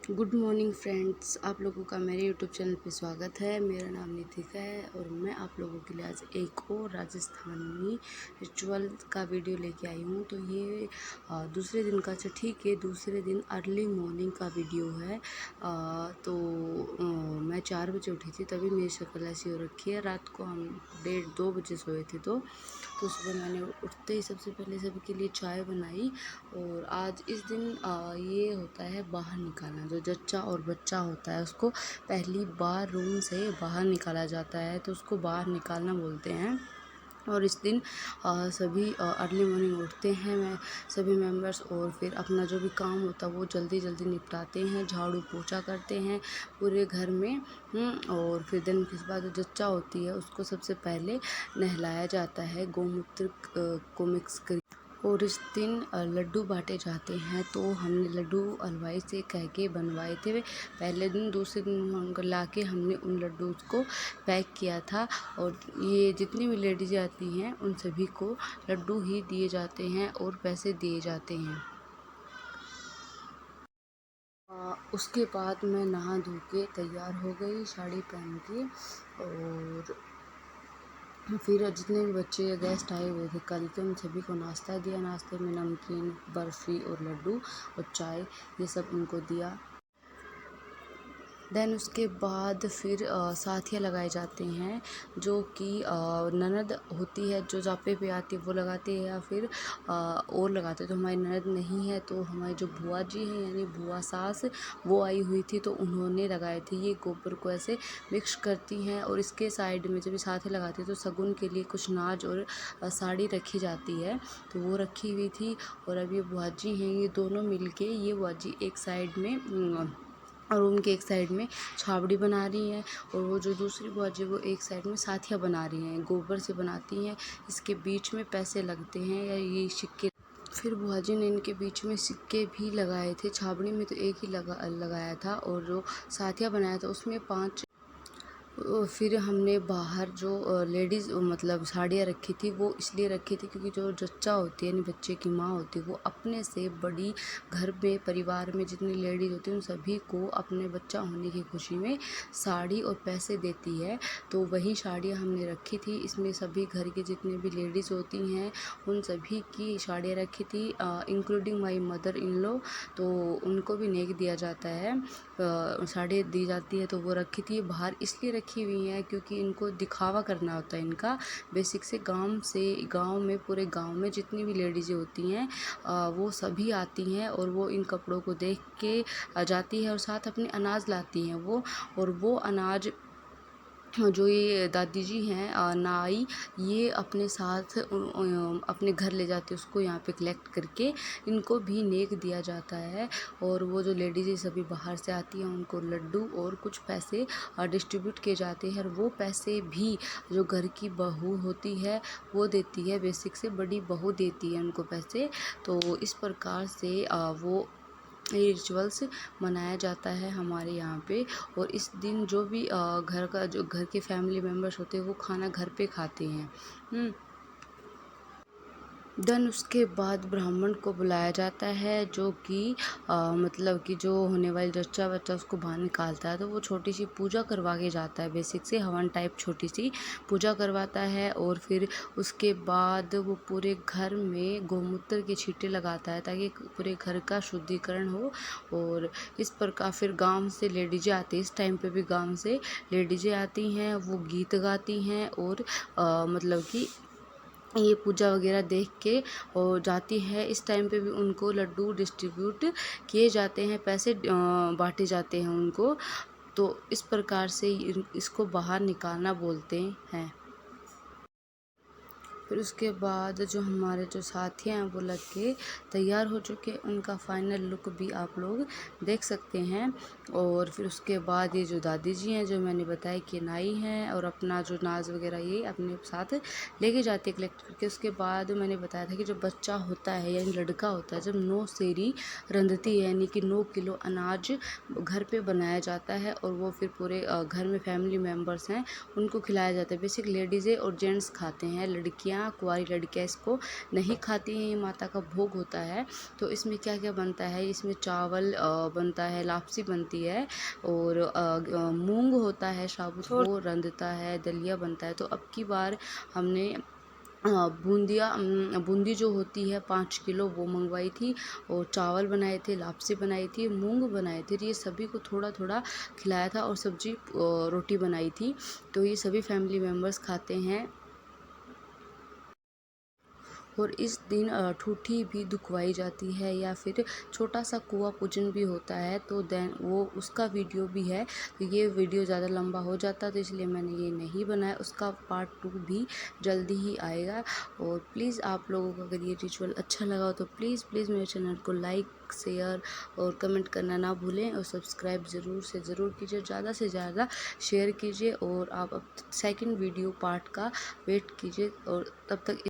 Good morning friends, आप लोगों का मेरे यूट्यूब चैनल पे स्वागत है। मेरा नाम नितिका है और मैं आप लोगों के लिए आज एक और राजस्थानी रिचुअल का वीडियो लेके आई हूँ। तो ये दूसरे दिन का, अच्छा ठीक है, दूसरे दिन अर्ली मॉर्निंग का वीडियो है। मैं 4 बजे उठी थी, तभी मेरी शक्ल ऐसी हो रखी है। रात को हम 1:30-2 बजे सोए थे। तो सुबह मैंने उठते ही सबसे पहले सभी के लिए चाय बनाई। और आज इस दिन ये होता है बाहर निकालना, जो जच्चा और बच्चा होता है उसको पहली बार रूम से बाहर निकाला जाता है, तो उसको बाहर निकालना बोलते हैं। और इस दिन सभी अर्ली मॉर्निंग उठते हैं, मैं सभी मेंबर्स, और फिर अपना जो भी काम होता है वो जल्दी जल्दी निपटाते हैं, झाड़ू पोछा करते हैं पूरे घर में। और फिर दिन के बाद जो जच्चा होती है उसको सबसे पहले नहलाया जाता है गोमूत्र को मिक्स कर। और इस दिन लड्डू बांटे जाते हैं। तो हमने लड्डू हलवाई से कह के बनवाए थे पहले दिन। दूसरे दिन उनको ला के हमने उन लड्डू को पैक किया था। और ये जितनी भी लेडीज आती हैं उन सभी को लड्डू ही दिए जाते हैं और पैसे दिए जाते हैं। उसके बाद मैं नहा धो के तैयार हो गई साड़ी पहन के। और फिर जितने भी बच्चे गेस्ट आए हुए थे कल के, उन सभी को नाश्ता दिया। नाश्ते में नमकीन, बर्फ़ी और लड्डू और चाय, ये सब उनको दिया। देन उसके बाद फिर साथिया लगाए जाते हैं, जो कि ननद होती है जो जापे पे आती है वो लगाती है, या फिर और लगाते हैं। तो हमारी ननद नहीं है, तो हमारी जो बुआ जी हैं यानी बुआ सास, वो आई हुई थी तो उन्होंने लगाए थे। ये गोबर को ऐसे मिक्स करती हैं और इसके साइड में जब ये साथिया लगाती है तो शगुन के लिए कुछ नाज और साड़ी रखी जाती है, तो वो रखी हुई थी। और अब ये बुआ जी हैं, ये दोनों मिलके, ये बुआ जी एक साइड में और उनके एक साइड में छावड़ी बना रही हैं, और वो जो दूसरी बुआ जी वो एक साइड में साथिया बना रही हैं, गोबर से बनाती हैं। इसके बीच में पैसे लगते हैं या ये सिक्के। फिर बुआ जी ने इनके बीच में सिक्के भी लगाए थे। छावड़ी में तो एक ही लगाया था, और जो साथिया बनाया था उसमें 5। फिर हमने बाहर जो लेडीज़ मतलब साड़ियाँ रखी थी, वो इसलिए रखी थी क्योंकि जो जच्चा होती है यानी बच्चे की माँ होती है, वो अपने से बड़ी घर में परिवार में जितनी लेडीज़ होती है उन सभी को अपने बच्चा होने की खुशी में साड़ी और पैसे देती है। तो वही साड़ियाँ हमने रखी थी। इसमें सभी घर की जितनी भी लेडीज़ होती हैं उन सभी की साड़ियाँ रखी थी, including my mother in law. तो उनको भी नेक दिया जाता है, साड़ी दी जाती है, तो वो रखी थी। बाहर इसलिए रखी हुई हैं क्योंकि इनको दिखावा करना होता है इनका। बेसिक से गांव में पूरे गांव में जितनी भी लेडीज़ें होती हैं वो सभी आती हैं, और वो इन कपड़ों को देख के जाती है और साथ अपने अनाज लाती हैं वो। और वो अनाज जो ये दादी जी हैं नाई, ये अपने साथ अपने घर ले जाते हैं, उसको यहाँ पे कलेक्ट करके इनको भी नेक दिया जाता है। और वो जो लेडीज़ सभी बाहर से आती हैं उनको लड्डू और कुछ पैसे डिस्ट्रीब्यूट किए जाते हैं, और वो पैसे भी जो घर की बहू होती है वो देती है। बेसिक से बड़ी बहू देती है उनको पैसे। तो इस प्रकार से वो ये रिचुअल्स मनाया जाता है हमारे यहाँ पे। और इस दिन जो भी घर के फैमिली मेम्बर्स होते हैं वो खाना घर पे खाते हैं। देन उसके बाद ब्राह्मण को बुलाया जाता है, जो कि मतलब कि जो होने वाली जच्चा बच्चा उसको बाहर निकालता है, तो वो छोटी सी पूजा करवा के जाता है। बेसिक से हवन टाइप छोटी सी पूजा करवाता है। और फिर उसके बाद वो पूरे घर में गोमूत्र के छींटे लगाता है ताकि पूरे घर का शुद्धिकरण हो। और इस प्रकार फिर गांव से लेडीजें आती हैं, इस टाइम पे भी गांव से लेडीजें आती हैं, वो गीत गाती हैं और मतलब कि ये पूजा वगैरह देख के और जाती है। इस टाइम पे भी उनको लड्डू डिस्ट्रीब्यूट किए जाते हैं, पैसे बांटे जाते हैं उनको। तो इस प्रकार से इसको बाहर निकालना बोलते हैं। फिर उसके बाद जो हमारे जो साथी हैं वो लग के तैयार हो चुके, उनका फाइनल लुक भी आप लोग देख सकते हैं। और फिर उसके बाद ये जो दादी जी हैं जो मैंने बताया कि नाई हैं, और अपना जो नाज वगैरह ये अपने साथ लेके जाती है कलेक्ट करके। उसके बाद मैंने बताया था कि जो बच्चा होता है यानी लड़का होता है, जब 9 सेरी रंधती है यानी कि 9 किलो अनाज घर पे बनाया जाता है, और वो फिर पूरे घर में फैमिली मेम्बर्स हैं उनको खिलाया जाता है। बेसिक लेडीज़ें और जेंट्स खाते हैं, लड़कियाँ लड़कियाँ, कुंवारी लड़कियाँ इसको नहीं खाती हैं। ये माता का भोग होता है। तो इसमें क्या क्या बनता है, इसमें चावल बनता है, लापसी बनती है और मूंग होता है साबुत, वो रंधता है, दलिया बनता है। तो अब की बार हमने बूंदी जो होती है 5 किलो वो मंगवाई थी और चावल बनाए थे, लापसी बनाई थी, मूंग बनाए थे। ये सभी को थोड़ा थोड़ा खिलाया था और सब्जी रोटी बनाई थी। तो ये सभी फैमिली मेम्बर्स खाते हैं। और इस दिन ठूठी भी दुखवाई जाती है या फिर छोटा सा कुआं पूजन भी होता है। तो देन वो उसका वीडियो भी है। तो ये वीडियो ज़्यादा लंबा हो जाता तो इसलिए मैंने ये नहीं बनाया। उसका पार्ट 2 भी जल्दी ही आएगा। और प्लीज़ आप लोगों को अगर ये रिचुअल अच्छा लगा हो तो प्लीज़ प्लीज़ मेरे चैनल को लाइक, शेयर और कमेंट करना ना भूलें और सब्सक्राइब ज़रूर से ज़रूर कीजिए, ज़्यादा से ज़्यादा शेयर कीजिए। और आप अब सेकंड वीडियो पार्ट का वेट कीजिए और तब तक